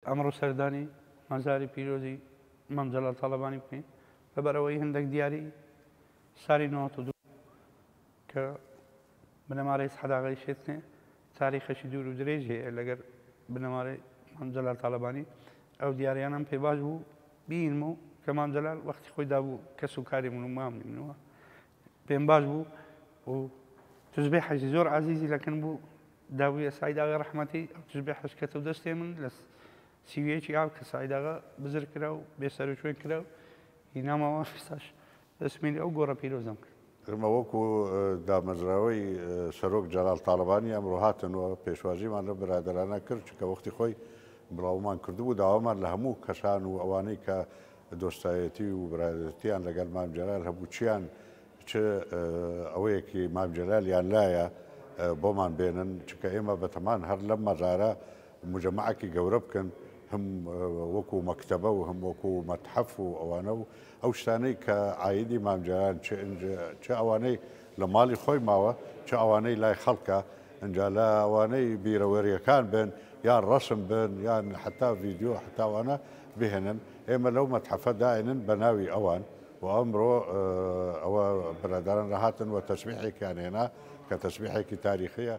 ئەمڕۆ سەردانی مەزاری پیرۆزی مەم جەلال تاڵەبانی بکەین لەبەرەوەی هەندێک دیاری ساری 92 کە بنەمارەی سەحەداغای شێتنێ تاریخەشی دوور و درێژ هەیە لەگەر بنەمارەی مەم جەلال تاڵەبانی ئەو دیاریانم پێ باش بوو بینم و کە مام جەلال وەختی خۆی دابوو کەس و کاری من و مامنی منەوە پێم باش بوو و تزبێحەشی زۆر عەزیزی لەکن بوو داویە سعیداغا ڕەحمەتی ئەو تزبێحەش کەتە و دەستێ من لە سیویەکی ئاو کە سعیداغا بزر کرا و بێسەر و شوێن کرا و هیناماوە فستاش دەستمێنی ئەو گۆڕە پیرۆزەم کرد. ئێمە وەکو دامەزراوەی سەرۆک جەلال تاڵەبانی ئەمڕۆ هاتنەوە پێشوازیمان لە برادەرانە کرد چکە وەختی خۆی بڵاومان کردبوو داوامان لە هەموو کەسان و ئەوانەی کە دۆستایەتی و برادەرەتیان لەگەڵ مام جەلال هەبوو چیان چ ئەوەیەکی مام جەلالیان لایە بۆمان بێنن چکە ئێمە بەتەمان هەر لەم مەزارە مجەمەعێکی گەورە بکەن هم وەکو مەکتەبە و هەم وەکو مەتحەف و ئەوانە و ئەو شتانەی کە عایدی مام جەلال چ ئەوانەی لە ماڵی خۆی ماوە چ ئەوانەی لای خەڵکە ئەنجا لە ئەوانەی بیرەوەریەکان بن یان ڕەسم بن یان حتا ڤیدیۆ حتاوانە بهێنن ئێمە لەو مەتحەفە داێنن بە ناوی ئەوان و ئەمڕۆ ئەوە برادران ڕەهاتن و تەسبیحێکیان هێنا کە تەسبیحێکی تاریخیە